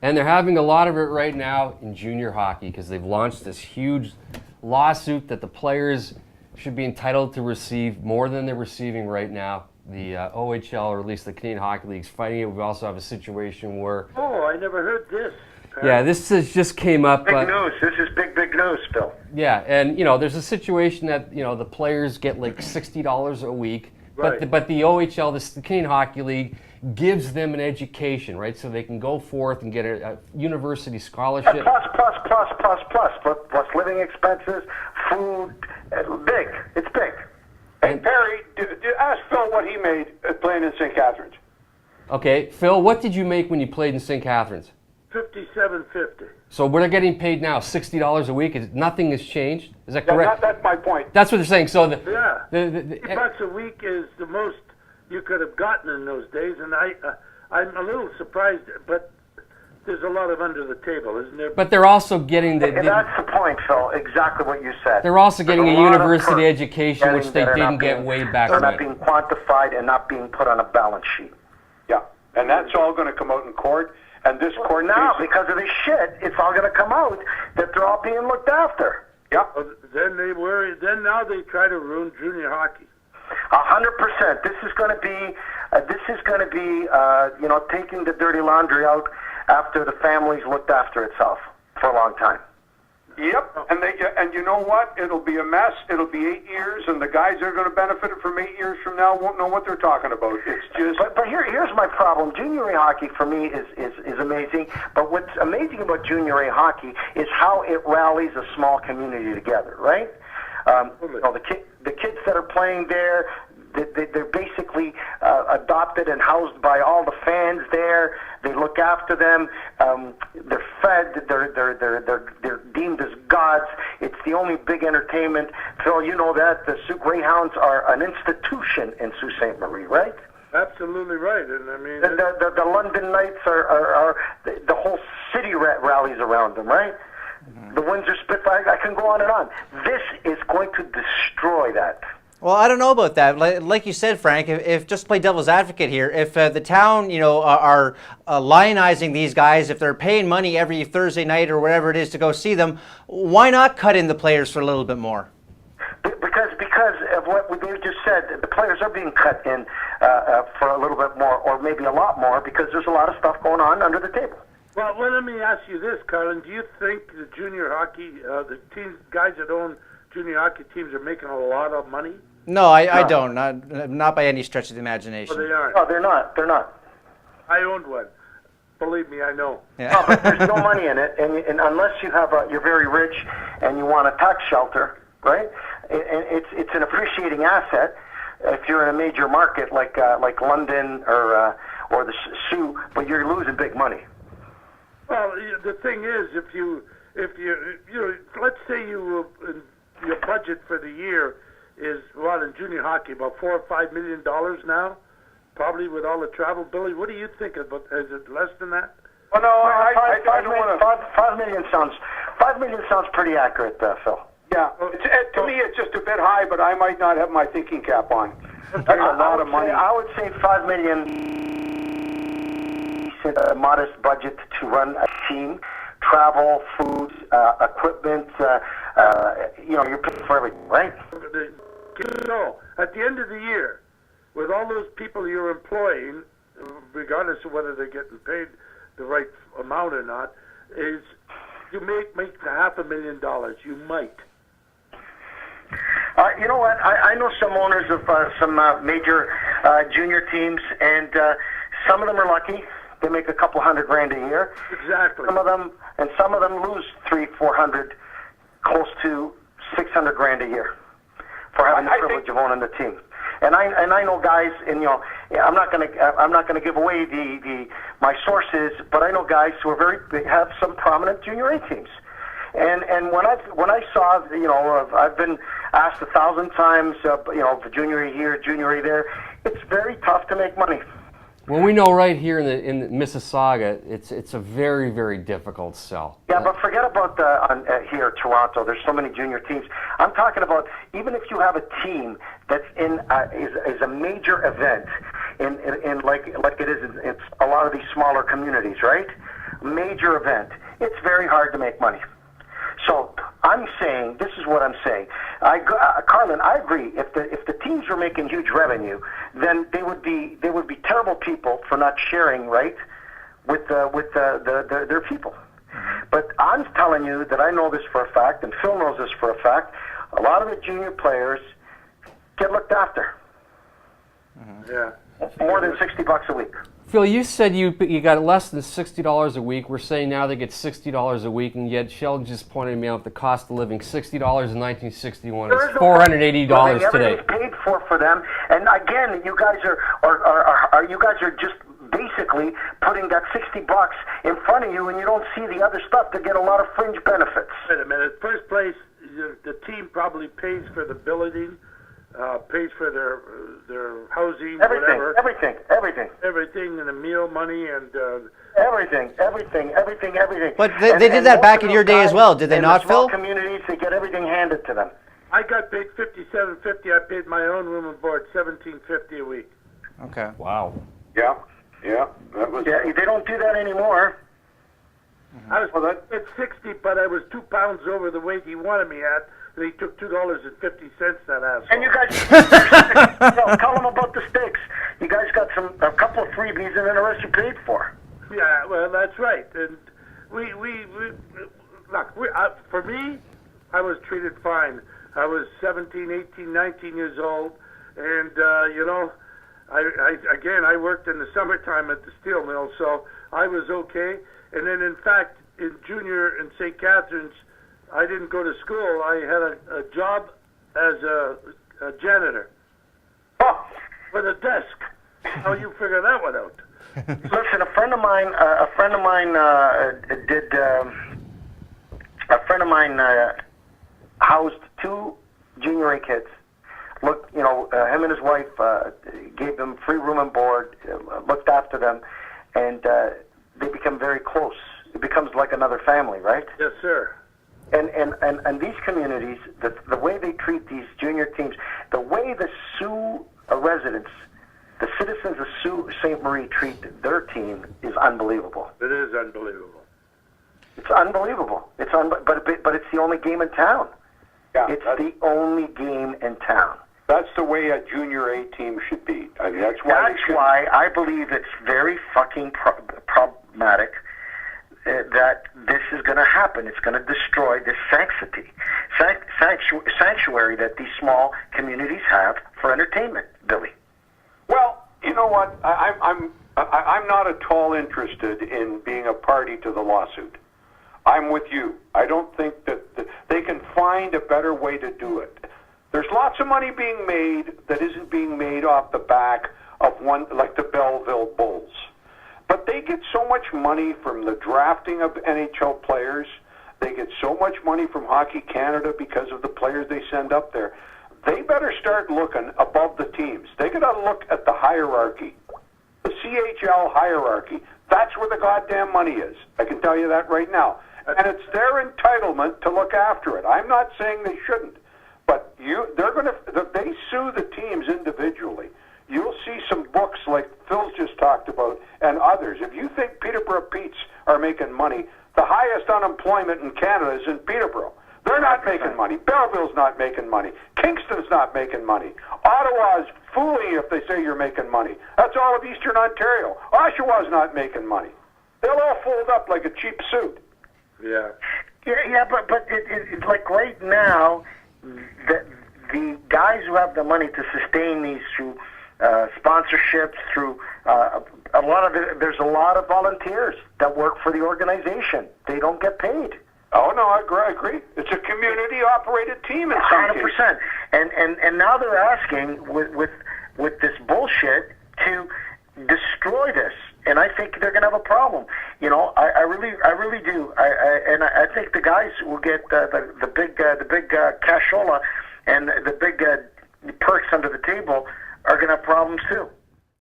And they're having a lot of it right now in junior hockey because they've launched this huge lawsuit that the players should be entitled to receive more than they're receiving right now. The OHL, or at least the Canadian Hockey League's fighting it. We also have a situation where... Oh, I never heard this. Yeah, this just came up. Big news. This is big news, Phil. Yeah, and there's a situation that the players get like $60 a week, right. but the OHL, the Canadian Hockey League, gives them an education, right? So they can go forth and get a university scholarship. Yeah, plus living expenses, food, big. It's big. Hey, Perry, ask Phil what he made playing in St. Catharines. Okay, Phil, what did you make when you played in St. Catharines? $57.50. So we're getting paid now $60 a week. Nothing has changed. Is that correct? That's my point. That's what they're saying. So $50 a week is the most you could have gotten in those days, and I'm a little surprised, but there's a lot of under the table, isn't there? But they're also getting that's the point, Phil. Exactly what you said. They're also getting a university education, which they didn't get way back when. They're then. not being quantified and not being put on a balance sheet. Yeah, and that's all going to come out in court. And this court now, because of this shit, it's all going to come out that they're all being looked after. Yeah. Then they worry. Then now they try to ruin junior hockey. 100%. This is going to be. Taking the dirty laundry out after the family's looked after itself for a long time. Yep, and you know what? It'll be a mess. It'll be 8 years, and the guys that are going to benefit from 8 years from now won't know what they're talking about. It's just. But here's my problem. Junior A hockey for me is amazing. But what's amazing about junior A hockey is how it rallies a small community together. Right? The kids that are playing there. They're basically adopted and housed by all the fans there. They look after them. They're fed. They're deemed as gods. It's the only big entertainment. Phil, you know that the Sioux Greyhounds are an institution in Sault Ste. Marie, right? Absolutely right, and I mean the London Knights are the whole city rallies around them, right? Mm-hmm. The Windsor Spitfire. I can go on and on. This is going to destroy that. Well, I don't know about that. Like you said, Frank, if just play devil's advocate here, if the town, are lionizing these guys, if they're paying money every Thursday night or whatever it is to go see them, why not cut in the players for a little bit more? Because of what we just said, the players are being cut in for a little bit more, or maybe a lot more, because there's a lot of stuff going on under the table. Well, let me ask you this, Carlin. Do you think the junior hockey, the guys that own junior hockey teams are making a lot of money? No, I don't. Not by any stretch of the imagination. Well, they aren't. No, they're not. They're not. I owned one. Believe me, I know. Yeah. No, but there's no money in it, and unless you have you're very rich and you want a tax shelter, right? It's an appreciating asset if you're in a major market like London or the Sioux, but you're losing big money. Well, the thing is, if you let's say your budget for the year is in junior hockey about $4 or $5 million now, probably with all the travel. Billy, what do you think about? Is it less than that? Well, no, I don't want to. $5 million sounds pretty accurate, Phil. Yeah, to me it's just a bit high, but I might not have my thinking cap on. That's a lot of money. I would say $5 million. A modest budget to run a team, travel, food, equipment. You're paying for everything, right? No. At the end of the year, with all those people you're employing, regardless of whether they're getting paid the right amount or not, is you make $500,000. You might. You know what? I know some owners of some major junior teams, and some of them are lucky. They make a couple $100,000 a year. Exactly. Some of them lose $300-400, close to $600,000 a year for having the privilege of owning the team. And I know guys, and I'm not gonna give away my sources, but I know guys who are have some prominent junior A teams. And when I saw, I've been asked 1,000 times, for junior A here, junior A there. It's very tough to make money. Well, we know right here in Mississauga, it's a very, very difficult sell. Yeah, but forget about here, Toronto. There's so many junior teams. I'm talking about even if you have a team that's is a major event in like it is in a lot of these smaller communities, right? major event, it's very hard to make money. So I'm saying, this is what I'm saying. Carlin, I agree. If the teams were making huge revenue, then they would be terrible people for not sharing, right, with their people. But I'm telling you that I know this for a fact, and Phil knows this for a fact. A lot of the junior players get looked after. Yeah. More than $60 a week. Phil, you said you got less than $60 a week. We're saying now they get $60 a week, and yet Sheldon just pointed me out the cost of living. $60 in 1961 is $480 today. Everything's paid for them, and again, you guys are just basically putting that $60 in front of you, and you don't see the other stuff to get a lot of fringe benefits. Wait a minute. First place, the team probably pays for the building, pays for their housing, whatever. Everything, and the meal money, and everything. But they did that back in your day as well, did they not, Phil? In the small communities, they get everything handed to them. I got paid $57.50. I paid my own room and board $17.50 a week. Okay. Wow. Yeah, that was. Yeah, they don't do that anymore. I was at 60, but I was 2 pounds over the weight he wanted me at, and he took $2.50. That asshole. And you guys, tell them about the steaks. You guys got a couple of freebies, and then the rest you paid for. Yeah, well, that's right. And we look. For me, I was treated fine. I was 17, 18, 19 years old, and I worked in the summertime at the steel mill, so I was okay. And then, in fact, in junior in St. Catharines, I didn't go to school. I had a job as a janitor with a desk. How you figure that one out? Listen, a friend of mine housed 2 junior A kids. Look, him and his wife gave them free room and board, looked after them, and they become very close. It becomes like another family, right? Yes, sir. And these communities, the way they treat these junior teams, the way the Sioux residents, the citizens of Sault Ste. Marie treat their team is unbelievable. It is unbelievable. It's unbelievable. But it's the only game in town. Yeah, it's the only game in town. That's the way a junior A team should be. I mean, that's why I believe it's very fucking problematic that this is going to happen. It's going to destroy this sanctuary that these small communities have for entertainment, Billy. Well, you know what? I'm not at all interested in being a party to the lawsuit. I'm with you. I don't think that they can find a better way to do it. There's lots of money being made that isn't being made off the back of one like the Belleville Bulls. But they get so much money from the drafting of NHL players. They get so much money from Hockey Canada because of the players they send up there. They better start looking above the teams. They got to look at the hierarchy, the CHL hierarchy. That's where the goddamn money is. I can tell you that right now. And it's their entitlement to look after it. I'm not saying they shouldn't, but they sue the teams individually. You'll see some books like Phil's just talked about and others. If you think Peterborough Petes are making money, the highest unemployment in Canada is in Peterborough. They're not making money. Belleville's not making money. Kingston's not making money. Ottawa's fooling if they say you're making money. That's all of Eastern Ontario. Oshawa's not making money. They'll all fold up like a cheap suit. Yeah. Yeah, but it's like right now, the guys who have the money to sustain these through sponsorships, through there's a lot of volunteers that work for the organization. They don't get paid. Oh no, I agree. It's a community-operated team in some 100%. And now they're asking with this bullshit to destroy this. And I think they're going to have a problem. I really do. I think the guys will get the big cashola and the big perks under the table are going to have problems too.